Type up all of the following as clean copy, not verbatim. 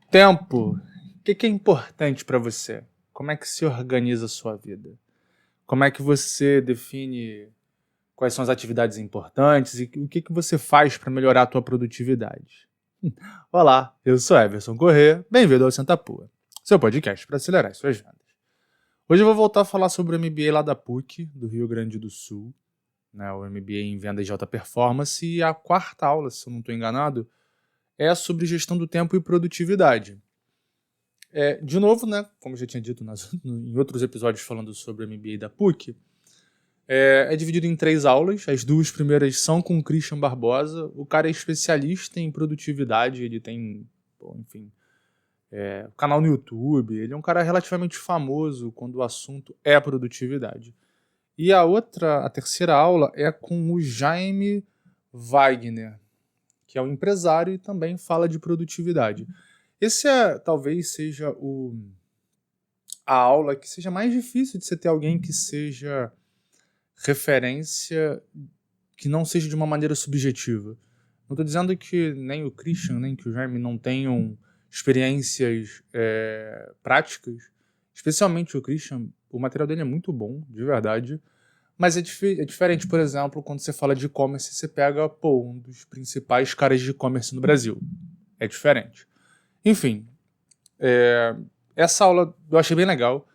Tempo. O que é importante para você? Como é que se organiza a sua vida? Como é que você define quais são as atividades importantes e o que você faz para melhorar a tua produtividade? Olá, eu sou Everson Corrêa, bem-vindo ao Senta Pua, seu podcast para acelerar as suas vendas. Hoje eu vou voltar a falar sobre o MBA lá da PUC, do Rio Grande do Sul, né, o MBA em Vendas de Alta Performance, e a quarta aula, se eu não estou enganado, é sobre gestão do tempo e produtividade. De novo, né, como eu já tinha dito em outros episódios falando sobre o MBA da PUC, é dividido em 3 aulas. As 2 primeiras são com o Christian Barbosa. O cara é especialista em produtividade, ele tem, canal no YouTube, ele é um cara relativamente famoso quando o assunto é produtividade. E a terceira aula é com o Jaime Wagner, que é um empresário e também fala de produtividade. Esse talvez seja a aula que seja mais difícil de você ter alguém que seja referência, que não seja de uma maneira subjetiva. Não estou dizendo que nem o Christian, nem que o Jaime não tenham experiências práticas, especialmente o Christian. O material dele é muito bom, de verdade, mas é diferente, por exemplo, quando você fala de e-commerce, você pega um dos principais caras de e-commerce no Brasil. É diferente. Enfim, essa aula eu achei bem legal.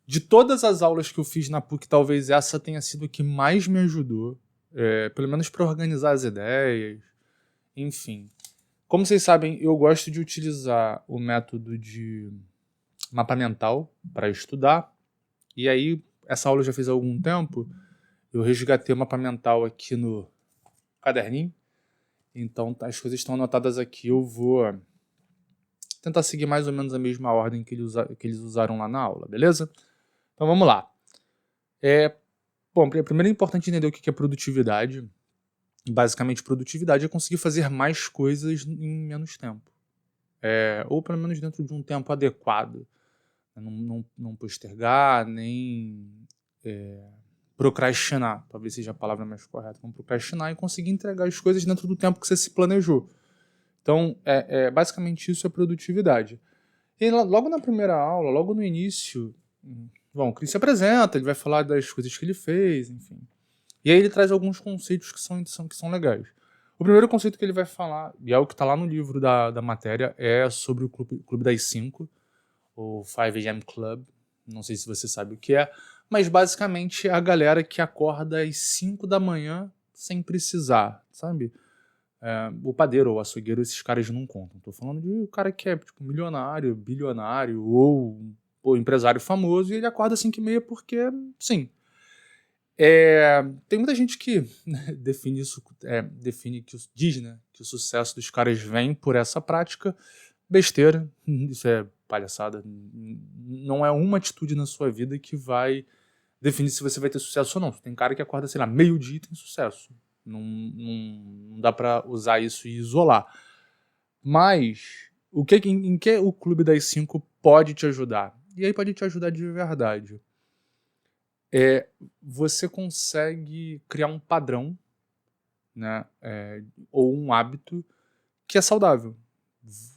De todas as aulas que eu fiz na PUC, talvez essa tenha sido a que mais me ajudou, pelo menos para organizar as ideias, enfim. Como vocês sabem, eu gosto de utilizar o método de mapa mental para estudar, e aí essa aula eu já fiz há algum tempo, eu resgatei o mapa mental aqui no caderninho, então as coisas estão anotadas aqui, eu vou tentar seguir mais ou menos a mesma ordem que eles usaram lá na aula, beleza? Então vamos lá. Primeiro é importante entender o que é produtividade. Basicamente, produtividade é conseguir fazer mais coisas em menos tempo. Ou pelo menos dentro de um tempo adequado. Não postergar, nem procrastinar. Talvez seja a palavra mais correta. Não procrastinar e conseguir entregar as coisas dentro do tempo que você se planejou. Então, basicamente isso é produtividade. E logo na primeira aula, logo no início, o Chris se apresenta, ele vai falar das coisas que ele fez, enfim. E aí ele traz alguns conceitos que são legais. O primeiro conceito que ele vai falar, e é o que está lá no livro da matéria, é sobre o Clube das 5, o 5 AM Club. Não sei se você sabe o que é, mas basicamente é a galera que acorda às 5 da manhã sem precisar, sabe? O padeiro ou o açougueiro, esses caras não contam. Tô falando de um cara que é tipo milionário, bilionário ou empresário famoso e ele acorda às 5h30 porque, sim. Tem muita gente que define isso, diz, né, que o sucesso dos caras vem por essa prática. Besteira, isso é palhaçada. Não é uma atitude na sua vida que vai definir se você vai ter sucesso ou não. Tem cara que acorda, sei lá, meio-dia e tem sucesso. Não dá pra usar isso e isolar. Mas em que o Clube das 5 pode te ajudar? E aí pode te ajudar de verdade. Você consegue criar um padrão, né, ou um hábito que é saudável.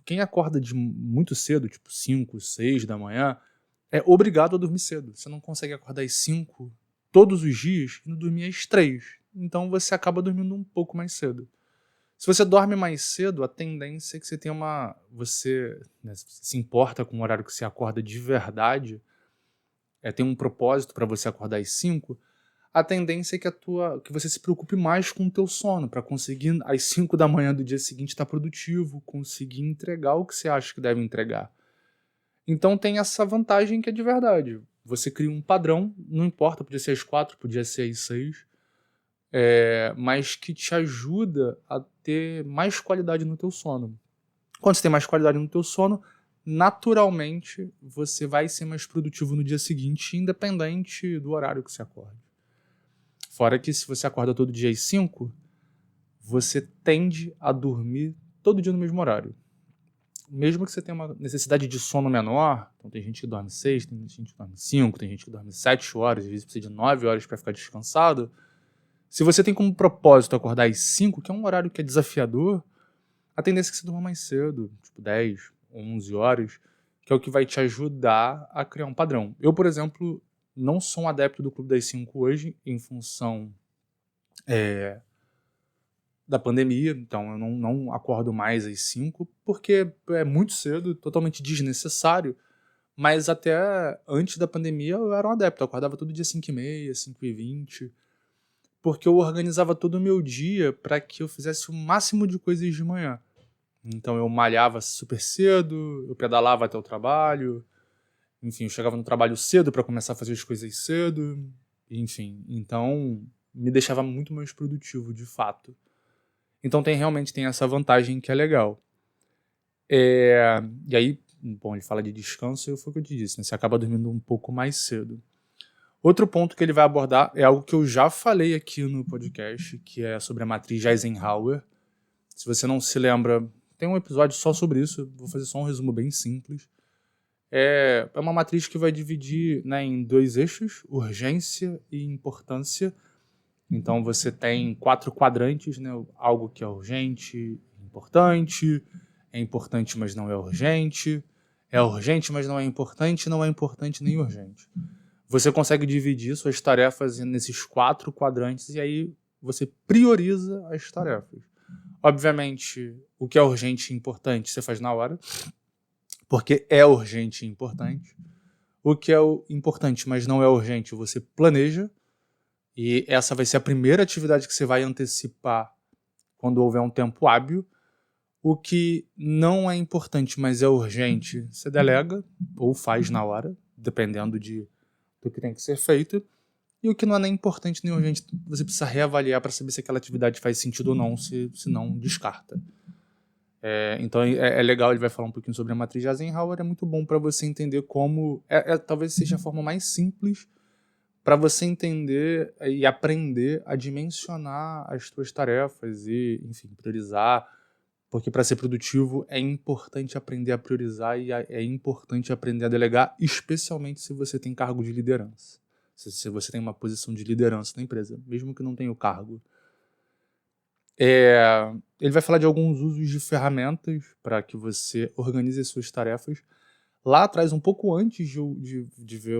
Quem acorda de muito cedo, tipo 5, 6 da manhã, é obrigado a dormir cedo. Você não consegue acordar às 5 todos os dias e não dormir às 3. Então você acaba dormindo um pouco mais cedo. Se você dorme mais cedo, a tendência é que você tenha você, né, se importa com o horário que você acorda de verdade, tem um propósito para você acordar às 5, a tendência é que você se preocupe mais com o teu sono, para conseguir às 5 da manhã do dia seguinte estar produtivo, conseguir entregar o que você acha que deve entregar. Então tem essa vantagem que é de verdade. Você cria um padrão, não importa, podia ser às 4, podia ser às 6, mas que te ajuda a ter mais qualidade no teu sono. Quando você tem mais qualidade no teu sono, naturalmente você vai ser mais produtivo no dia seguinte, independente do horário que você acorda. Fora que se você acorda todo dia às 5, você tende a dormir todo dia no mesmo horário. Mesmo que você tenha uma necessidade de sono menor, então tem gente que dorme 6, tem gente que dorme 5, tem gente que dorme 7 horas, às vezes precisa de 9 horas para ficar descansado. Se você tem como propósito acordar às 5, que é um horário que é desafiador, a tendência é que você durma mais cedo, tipo 10, 11 horas, que é o que vai te ajudar a criar um padrão. Eu, por exemplo, não sou um adepto do Clube das 5 hoje, em função da pandemia, então eu não acordo mais às 5, porque é muito cedo, totalmente desnecessário, mas até antes da pandemia eu era um adepto, eu acordava todo dia 5h30, 5h20, porque eu organizava todo o meu dia para que eu fizesse o máximo de coisas de manhã. Então eu malhava super cedo, eu pedalava até o trabalho, enfim, eu chegava no trabalho cedo para começar a fazer as coisas cedo, enfim, então me deixava muito mais produtivo, de fato. Então realmente tem essa vantagem que é legal. E aí, bom, ele fala de descanso e foi o que eu te disse, né? Você acaba dormindo um pouco mais cedo. Outro ponto que ele vai abordar é algo que eu já falei aqui no podcast, que é sobre a matriz de Eisenhower. Se você não se lembra, tem um episódio só sobre isso, vou fazer só um resumo bem simples. É uma matriz que vai dividir, né, em 2 eixos, urgência e importância. Então você tem 4 quadrantes, né? Algo que é urgente, é importante, mas não é urgente mas não é importante nem urgente. Você consegue dividir suas tarefas nesses 4 quadrantes e aí você prioriza as tarefas. Obviamente, o que é urgente e importante você faz na hora, porque é urgente e importante. O que é importante, mas não é urgente, você planeja. E essa vai ser a primeira atividade que você vai antecipar quando houver um tempo hábil. O que não é importante, mas é urgente, você delega ou faz na hora, dependendo do que tem que ser feito. E o que não é nem importante nem urgente, você precisa reavaliar para saber se aquela atividade faz sentido ou não, se não, descarta. Então é legal, ele vai falar um pouquinho sobre a matriz de Eisenhower, é muito bom para você entender como... talvez seja a forma mais simples para você entender e aprender a dimensionar as suas tarefas e, enfim, priorizar, porque para ser produtivo é importante aprender a priorizar e é importante aprender a delegar, especialmente se você tem cargo de liderança. Se você tem uma posição de liderança na empresa, mesmo que não tenha o cargo. Ele vai falar de alguns usos de ferramentas para que você organize suas tarefas. Lá atrás, um pouco antes de ver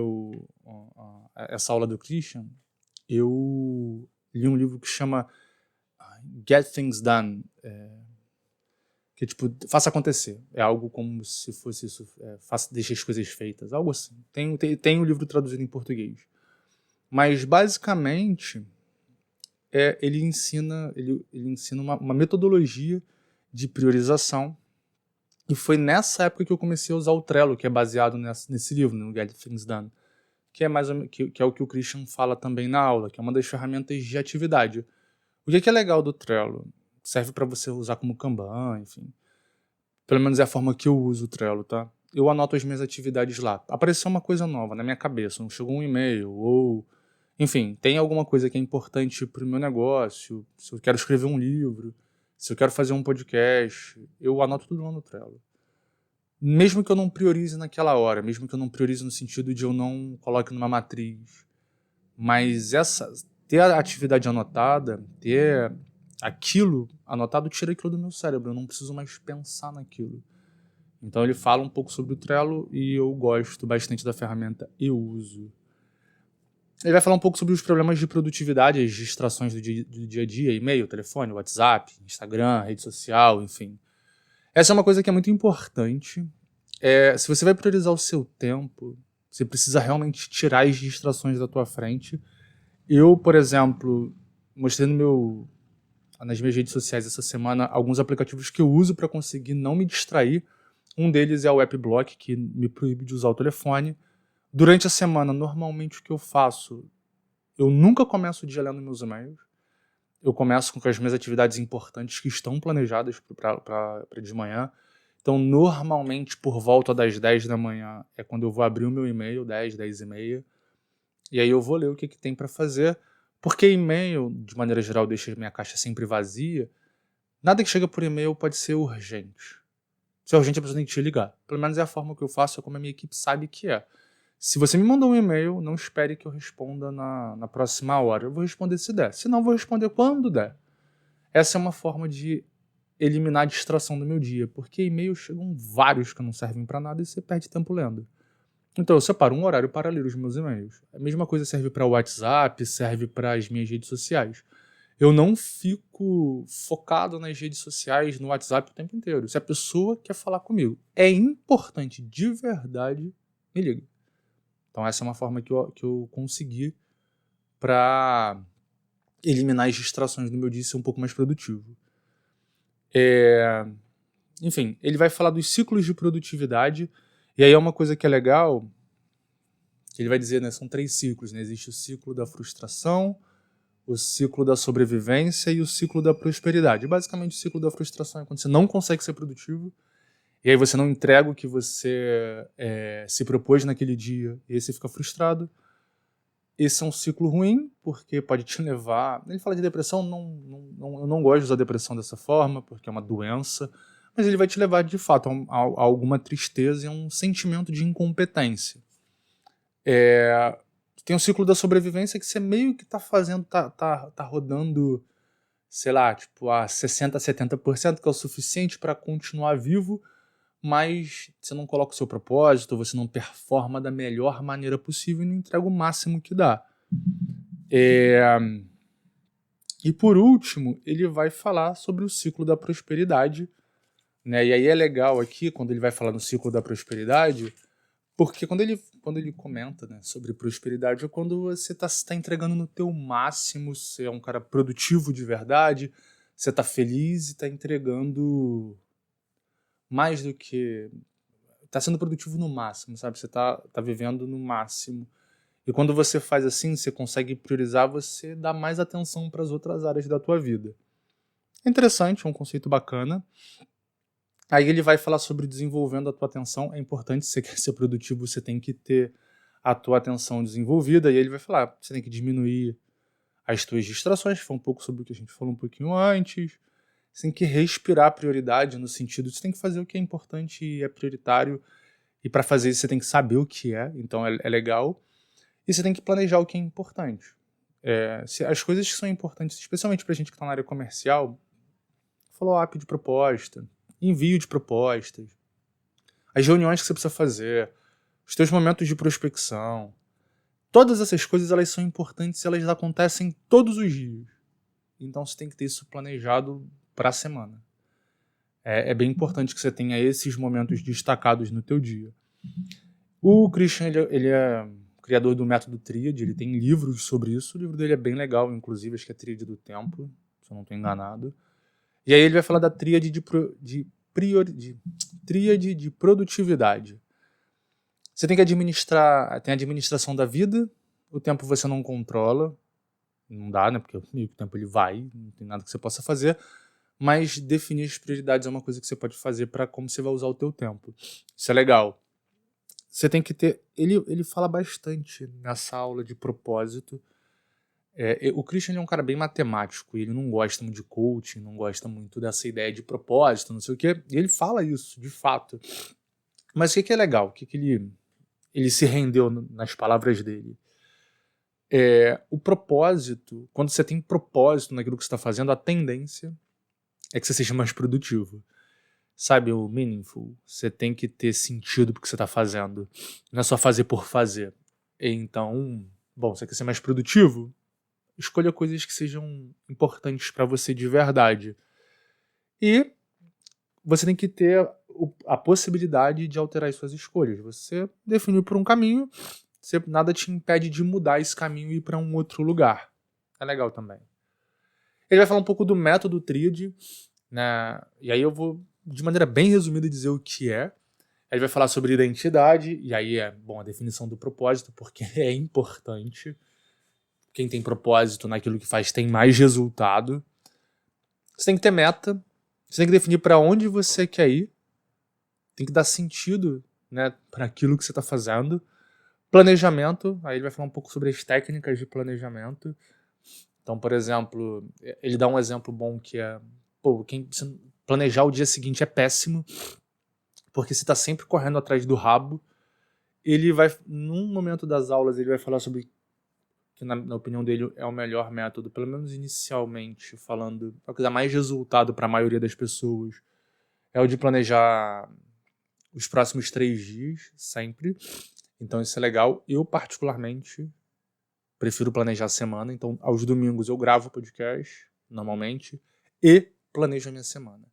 essa aula do Christian, eu li um livro que chama Get Things Done, que tipo, faça acontecer. É algo como se fosse isso, deixe as coisas feitas, algo assim. Tem um livro traduzido em português. Mas, basicamente, ele ensina uma metodologia de priorização. E foi nessa época que eu comecei a usar o Trello, que é baseado nesse livro, no Get Things Done, que é o que o Christian fala também na aula, que é uma das ferramentas de atividade. O que é legal do Trello? Serve para você usar como Kanban, enfim. Pelo menos é a forma que eu uso o Trello, tá? Eu anoto as minhas atividades lá. Apareceu uma coisa nova na minha cabeça, chegou um e-mail, ou... Enfim, tem alguma coisa que é importante para o meu negócio, se eu quero escrever um livro, se eu quero fazer um podcast, eu anoto tudo lá no Trello. Mesmo que eu não priorize naquela hora, mesmo que eu não priorize no sentido de eu não coloque numa matriz, mas ter a atividade anotada, ter aquilo anotado, tira aquilo do meu cérebro, eu não preciso mais pensar naquilo. Então ele fala um pouco sobre o Trello e eu gosto bastante da ferramenta e uso. Ele vai falar um pouco sobre os problemas de produtividade, as distrações do dia a dia, e-mail, telefone, WhatsApp, Instagram, rede social, enfim. Essa é uma coisa que é muito importante. Se você vai priorizar o seu tempo, você precisa realmente tirar as distrações da tua frente. Eu, por exemplo, mostrei nas minhas redes sociais essa semana alguns aplicativos que eu uso para conseguir não me distrair. Um deles é o AppBlock, que me proíbe de usar o telefone. Durante a semana, normalmente o que eu faço, eu nunca começo o dia lendo meus e-mails. Eu começo com as minhas atividades importantes que estão planejadas para de manhã. Então, normalmente, por volta das 10 da manhã, é quando eu vou abrir o meu e-mail, 10, 10h30. E aí eu vou ler o que tem para fazer. Porque e-mail, de maneira geral, deixa minha caixa sempre vazia. Nada que chega por e-mail pode ser urgente. Se é urgente, a pessoa tem que te ligar. Pelo menos é a forma que eu faço, é como a minha equipe sabe que é. Se você me mandou um e-mail, não espere que eu responda na próxima hora. Eu vou responder se der. Se não, vou responder quando der. Essa é uma forma de eliminar a distração do meu dia, porque e-mails chegam vários que não servem para nada e você perde tempo lendo. Então eu separo um horário para ler os meus e-mails. A mesma coisa serve para o WhatsApp, serve para as minhas redes sociais. Eu não fico focado nas redes sociais, no WhatsApp o tempo inteiro. Se a pessoa quer falar comigo, é importante de verdade, me liga. Então essa é uma forma que eu consegui para eliminar as distrações do meu dia e ser um pouco mais produtivo. Enfim, ele vai falar dos ciclos de produtividade, e aí é uma coisa que é legal, que ele vai dizer, né, são 3 ciclos, né? Existe o ciclo da frustração, o ciclo da sobrevivência e o ciclo da prosperidade. Basicamente, o ciclo da frustração é quando você não consegue ser produtivo, e aí você não entrega o que você se propôs naquele dia, e aí você fica frustrado. Esse é um ciclo ruim, porque pode te levar... Ele fala de depressão, eu não gosto de usar depressão dessa forma, porque é uma doença, mas ele vai te levar, de fato, a alguma tristeza e a um sentimento de incompetência. Tem o ciclo da sobrevivência que você meio que tá fazendo, tá rodando, sei lá, tipo, a 60%, 70%, que é o suficiente para continuar vivo, mas você não coloca o seu propósito, você não performa da melhor maneira possível e não entrega o máximo que dá. E por último, ele vai falar sobre o ciclo da prosperidade, né? E aí é legal aqui, quando ele vai falar no ciclo da prosperidade, porque quando ele comenta, né, sobre prosperidade, é quando você tá entregando no teu máximo, você é um cara produtivo de verdade, você tá feliz e tá entregando mais do que... Tá sendo produtivo no máximo, sabe? Você tá vivendo no máximo. E quando você faz assim, você consegue priorizar, você dá mais atenção para as outras áreas da tua vida. É interessante, é um conceito bacana. Aí ele vai falar sobre desenvolvendo a tua atenção. É importante, se você quer ser produtivo, você tem que ter a tua atenção desenvolvida. E ele vai falar, você tem que diminuir as tuas distrações, que foi um pouco sobre o que a gente falou um pouquinho antes. Você tem que respirar a prioridade, no sentido de você tem que fazer o que é importante e é prioritário. E para fazer isso você tem que saber o que é, então é legal. E você tem que planejar o que é importante. As coisas que são importantes, especialmente pra gente que está na área comercial, follow-up de proposta, envio de propostas, as reuniões que você precisa fazer, os teus momentos de prospecção, todas essas coisas elas são importantes e elas acontecem todos os dias. Então você tem que ter isso planejado para a semana. É bem importante que você tenha esses momentos destacados no teu dia. O Christian, ele é criador do método Tríade, ele tem livros sobre isso, o livro dele é bem legal, inclusive, acho que é Tríade do Tempo, se eu não estou enganado. E aí ele vai falar da tríade tríade de produtividade. Você tem que administrar, tem a administração da vida, o tempo você não controla, não dá, né, porque o tempo ele vai, não tem nada que você possa fazer, mas definir as prioridades é uma coisa que você pode fazer para como você vai usar o teu tempo. Isso é legal. Você tem que ter... Ele fala bastante nessa aula de propósito. O Christian é um cara bem matemático, ele não gosta muito de coaching, não gosta muito dessa ideia de propósito, não sei o quê, e ele fala isso, de fato. Mas o que é legal? O que ele se rendeu nas palavras dele? O propósito, quando você tem propósito naquilo que você está fazendo, a tendência é que você seja mais produtivo. Sabe, o meaningful. Você tem que ter sentido pro que você tá fazendo. Não é só fazer por fazer. Então, bom, você quer ser mais produtivo? Escolha coisas que sejam importantes pra você de verdade. E você tem que ter a possibilidade de alterar as suas escolhas. Você definiu por um caminho, nada te impede de mudar esse caminho e ir pra um outro lugar. É legal também. Ele vai falar um pouco do método Tríade, né? E aí eu vou, de maneira bem resumida, dizer o que é. Ele vai falar sobre identidade, e aí a definição do propósito, porque é importante. Quem tem propósito naquilo que faz tem mais resultado. Você tem que ter meta, você tem que definir para onde você quer ir, tem que dar sentido, né, para aquilo que você está fazendo. Planejamento, aí ele vai falar um pouco sobre as técnicas de planejamento. Então, por exemplo, ele dá um exemplo bom que é... planejar o dia seguinte é péssimo, porque você está sempre correndo atrás do rabo. Ele vai, num momento das aulas, ele vai falar sobre que na opinião dele é o melhor método, pelo menos inicialmente falando, é o que dá mais resultado para a maioria das pessoas, é o de planejar os próximos 3 dias, sempre. Então isso é legal. Eu, particularmente, prefiro planejar a semana. Então, aos domingos eu gravo o podcast, normalmente, e planejo a minha semana.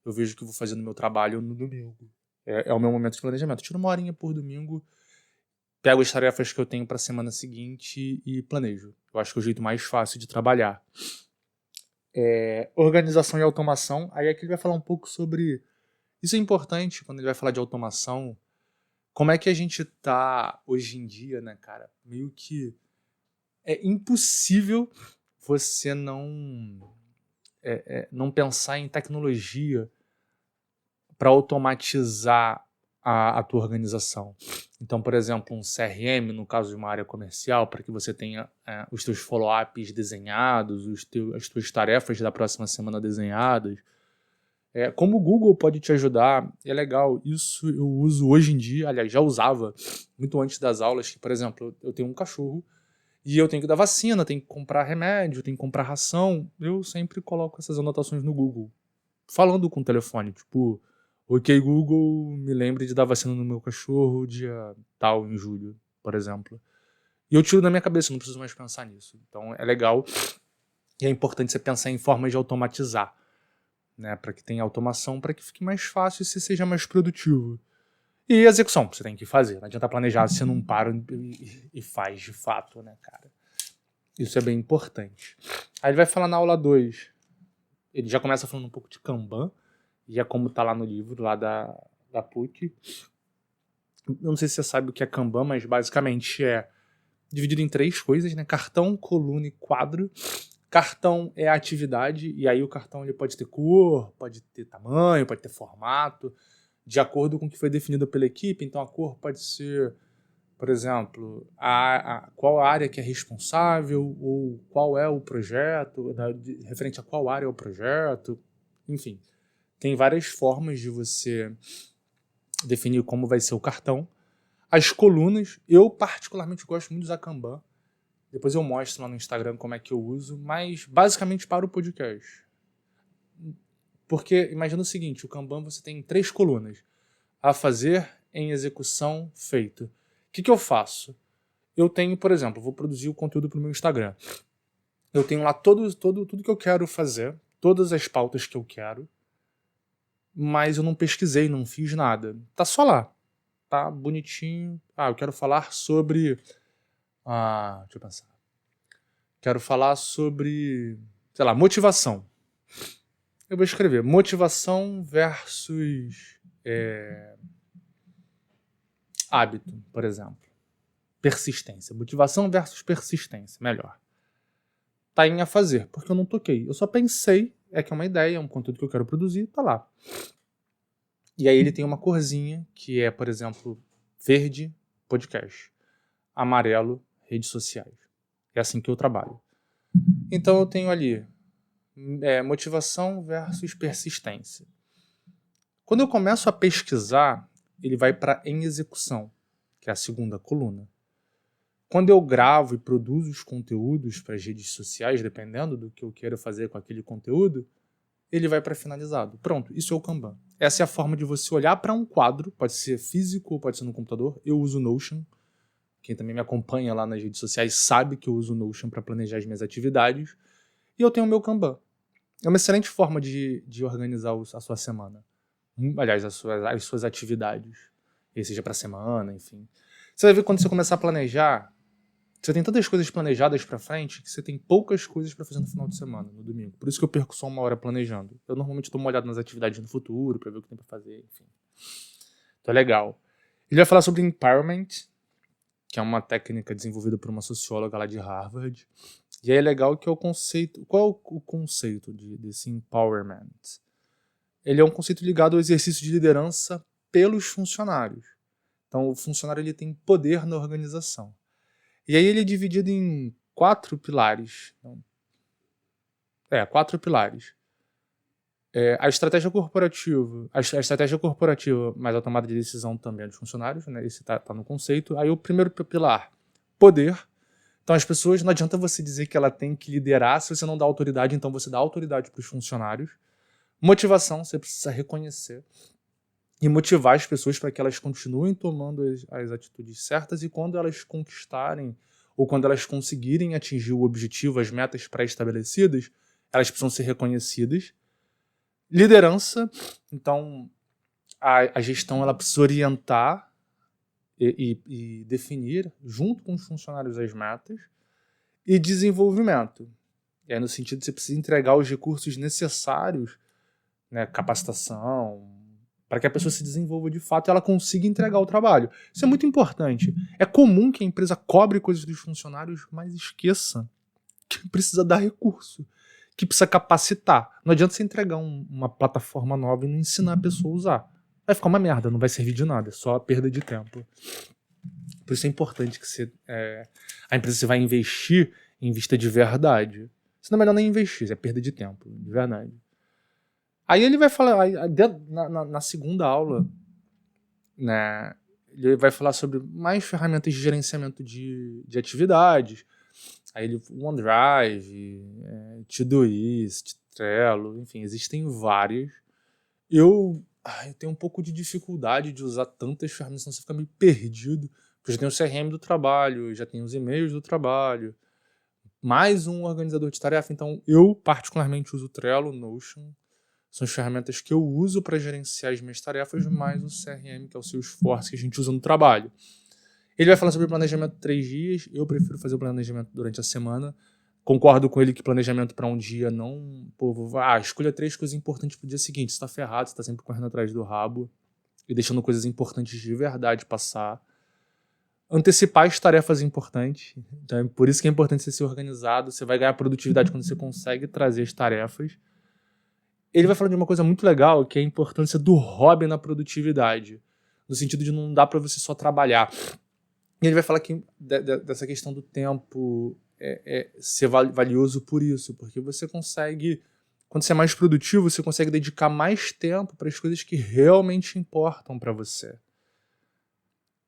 Eu vejo o que eu vou fazer no meu trabalho no domingo. É o meu momento de planejamento. Eu tiro uma horinha por domingo, pego as tarefas que eu tenho para a semana seguinte e planejo. Eu acho que é o jeito mais fácil de trabalhar. Organização e automação. Aí aqui ele vai falar um pouco sobre... Isso é importante quando ele vai falar de automação. Como é que a gente tá hoje em dia, né, cara? Meio que é impossível você não pensar em tecnologia para automatizar a tua organização. Então, por exemplo, um CRM, no caso de uma área comercial, para que você tenha os teus follow-ups desenhados, as tuas tarefas da próxima semana desenhadas. Como o Google pode te ajudar, é legal. Isso eu uso hoje em dia, aliás, já usava muito antes das aulas, que, por exemplo, eu tenho um cachorro e eu tenho que dar vacina, tenho que comprar remédio, tenho que comprar ração. Eu sempre coloco essas anotações no Google, falando com o telefone, tipo... Ok, Google, me lembre de dar vacina no meu cachorro dia tal, em julho, por exemplo. E eu tiro da minha cabeça, não preciso mais pensar nisso. Então é legal e é importante você pensar em formas de automatizar, né? Para que tenha automação, para que fique mais fácil e você seja mais produtivo. E execução, você tem que fazer. Não adianta planejar se você não para e faz de fato, né, cara? Isso é bem importante. Aí ele vai falar na aula 2. Ele já começa falando um pouco de Kanban. E é como tá lá no livro, lá da PUC. Eu não sei se você sabe o que é Kanban, mas basicamente é dividido em 3 coisas, né? Cartão, coluna e quadro. Cartão é a atividade, e aí o cartão ele pode ter cor, pode ter tamanho, pode ter formato, de acordo com o que foi definido pela equipe. Então a cor pode ser, por exemplo, qual área que é responsável, ou qual é o projeto, referente a qual área é o projeto, enfim. Tem várias formas de você definir como vai ser o cartão. As colunas, eu particularmente gosto muito de usar Kanban. Depois eu mostro lá no Instagram como é que eu uso, mas basicamente para o podcast. Porque imagina o seguinte, o Kanban você tem 3 colunas. A fazer, em execução, feito. O que eu faço? Eu tenho, por exemplo, vou produzir o conteúdo para o meu Instagram. Eu tenho lá tudo que eu quero fazer, todas as pautas que eu quero, mas eu não pesquisei, não fiz nada. Tá só lá. Tá bonitinho. Eu quero falar sobre... deixa eu pensar. Quero falar sobre, sei lá, motivação. Eu vou escrever motivação versus hábito, por exemplo. Persistência. Motivação versus persistência, melhor. Tá em a fazer, porque eu não toquei. Eu só pensei, que é uma ideia, é um conteúdo que eu quero produzir, tá lá. E aí ele tem uma corzinha, que é, por exemplo, verde, podcast. Amarelo, redes sociais. É assim que eu trabalho. Então eu tenho ali motivação versus persistência. Quando eu começo a pesquisar, ele vai para em execução, que é a segunda coluna. Quando eu gravo e produzo os conteúdos para as redes sociais, dependendo do que eu quero fazer com aquele conteúdo, ele vai para finalizado. Pronto, isso é o Kanban. Essa é a forma de você olhar para um quadro, pode ser físico ou pode ser no computador. Eu uso o Notion. Quem também me acompanha lá nas redes sociais sabe que eu uso o Notion para planejar as minhas atividades. E eu tenho o meu Kanban. É uma excelente forma de organizar a sua semana. Aliás, as suas atividades. E seja para a semana, enfim. Você vai ver quando você começar a planejar, você tem tantas coisas planejadas para frente que você tem poucas coisas para fazer no final de semana, no domingo. Por isso que eu perco só 1 hora planejando. Eu normalmente dou uma olhada nas atividades no futuro para ver o que tem para fazer, enfim. Então é legal. Ele vai falar sobre empowerment, que é uma técnica desenvolvida por uma socióloga lá de Harvard. E aí é legal que é o conceito... Qual é o conceito desse empowerment? Ele é um conceito ligado ao exercício de liderança pelos funcionários. Então o funcionário ele tem poder na organização. E aí ele é dividido em 4 pilares. 4 pilares. A estratégia corporativa. A estratégia corporativa, mas a tomada de decisão também é dos funcionários, né? Esse tá no conceito. Aí o primeiro pilar, poder. Então as pessoas, não adianta você dizer que ela tem que liderar se você não dá autoridade, então você dá autoridade para os funcionários. Motivação, você precisa reconhecer e motivar as pessoas para que elas continuem tomando as atitudes certas, e quando elas conquistarem ou quando elas conseguirem atingir o objetivo, as metas pré-estabelecidas, elas precisam ser reconhecidas. Liderança, então a gestão ela precisa orientar e definir, junto com os funcionários, as metas. E desenvolvimento, e aí no sentido de você precisa entregar os recursos necessários, né, capacitação, para que a pessoa se desenvolva de fato e ela consiga entregar o trabalho. Isso é muito importante. É comum que a empresa cobre coisas dos funcionários, mas esqueça que precisa dar recurso, que precisa capacitar. Não adianta você entregar uma plataforma nova e não ensinar a pessoa a usar. Vai ficar uma merda, não vai servir de nada, é só perda de tempo. Por isso é importante que a empresa você vai investir, invista de verdade. Senão é melhor nem investir, é perda de tempo, de verdade. Aí ele vai falar, na segunda aula, né, ele vai falar sobre mais ferramentas de gerenciamento de atividades. Aí ele, OneDrive, Todoist, Trello, enfim, existem várias. Eu tenho um pouco de dificuldade de usar tantas ferramentas, senão você fica meio perdido. Porque eu já tenho o CRM do trabalho, já tenho os e-mails do trabalho, mais um organizador de tarefa. Então, eu particularmente uso o Trello, Notion. São as ferramentas que eu uso para gerenciar as minhas tarefas, mais o CRM, que é o Salesforce, que a gente usa no trabalho. Ele vai falar sobre planejamento 3 dias. Eu prefiro fazer o planejamento durante a semana. Concordo com ele que planejamento para um dia não... escolha 3 coisas importantes para o dia seguinte. Você está ferrado, você está sempre correndo atrás do rabo e deixando coisas importantes de verdade passar. Antecipar as tarefas importantes. Então é por isso que é importante você ser organizado. Você vai ganhar produtividade quando você consegue trazer as tarefas. Ele vai falar de uma coisa muito legal, que é a importância do hobby na produtividade. No sentido de não dá para você só trabalhar. E ele vai falar que dessa questão do tempo ser valioso por isso. Porque você consegue, quando você é mais produtivo, você consegue dedicar mais tempo para as coisas que realmente importam para você.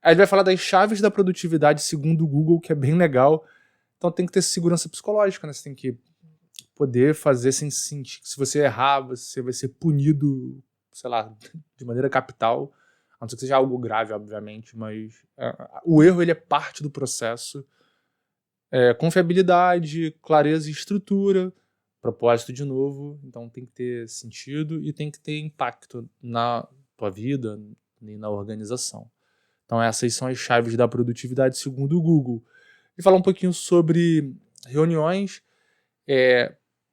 Aí ele vai falar das chaves da produtividade segundo o Google, que é bem legal. Então tem que ter segurança psicológica, né? Você tem que poder fazer sem sentir que se você errar, você vai ser punido, sei lá, de maneira capital. A não ser que seja algo grave, obviamente, mas o erro ele é parte do processo. Confiabilidade, clareza e estrutura, propósito de novo. Então tem que ter sentido e tem que ter impacto na tua vida e na organização. Então essas são as chaves da produtividade segundo o Google. E falar um pouquinho sobre reuniões.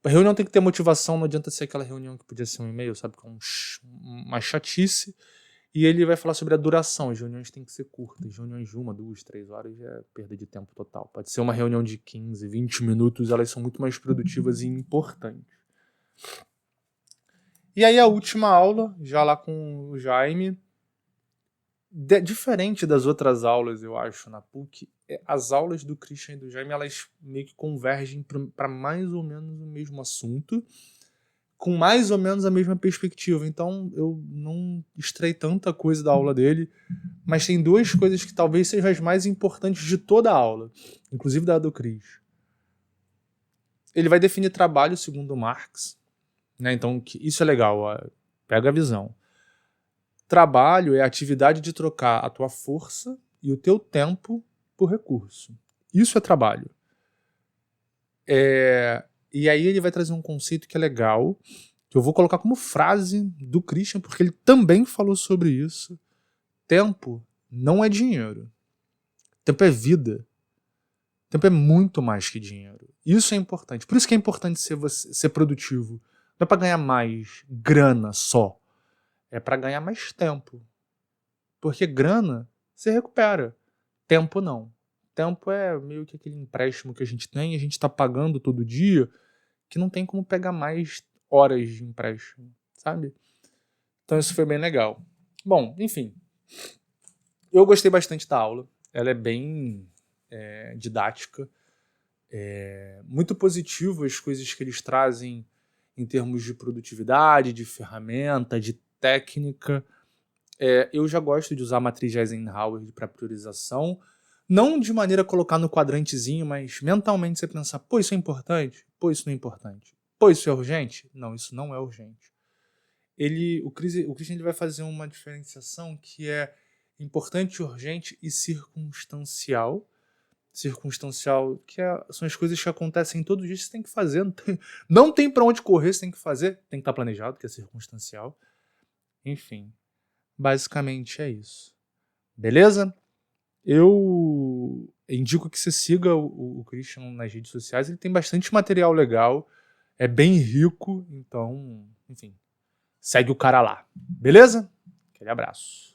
A reunião tem que ter motivação, não adianta ser aquela reunião que podia ser um e-mail, sabe? Que é uma chatice. E ele vai falar sobre a duração. As reuniões têm que ser curtas. Reuniões de 1, 2, 3 horas é perda de tempo total. Pode ser uma reunião de 15, 20 minutos, elas são muito mais produtivas e importantes. E aí a última aula, já lá com o Jaime, diferente das outras aulas, eu acho, na PUC, as aulas do Christian e do Jaime, elas meio que convergem para mais ou menos o mesmo assunto, com mais ou menos a mesma perspectiva. Então eu não extraí tanta coisa da aula dele, mas tem 2 coisas que talvez sejam as mais importantes de toda a aula, inclusive da do Chris. Ele vai definir trabalho segundo Marx, né? Então isso é legal, ó, pega a visão. Trabalho é a atividade de trocar a tua força e o teu tempo por recurso. Isso é trabalho. E aí ele vai trazer um conceito que é legal, que eu vou colocar como frase do Christian, porque ele também falou sobre isso. Tempo não é dinheiro. Tempo é vida. Tempo é muito mais que dinheiro. Isso é importante. Por isso que é importante ser produtivo. Não é para ganhar mais grana só. É para ganhar mais tempo. Porque grana você recupera. Tempo não. Tempo é meio que aquele empréstimo que a gente tem e a gente está pagando todo dia, que não tem como pegar mais horas de empréstimo, sabe? Então isso foi bem legal. Bom, enfim. Eu gostei bastante da aula. Ela é bem didática. Muito positivo as coisas que eles trazem em termos de produtividade, de ferramenta, de técnica. Eu já gosto de usar a matriz de Eisenhower para priorização. Não de maneira a colocar no quadrantezinho, mas mentalmente você pensar, pô, isso é importante? Pô, isso não é importante. Pô, isso é urgente? Não, isso não é urgente. O Christian ele vai fazer uma diferenciação que é importante, urgente e circunstancial. Circunstancial, são as coisas que acontecem todo dia, você tem que fazer. Não tem para onde correr, você tem que fazer. Tem que estar planejado, que é circunstancial. Enfim, basicamente é isso. Beleza? Eu indico que você siga o Christian nas redes sociais. Ele tem bastante material legal. É bem rico. Então, enfim, segue o cara lá. Beleza? Aquele abraço.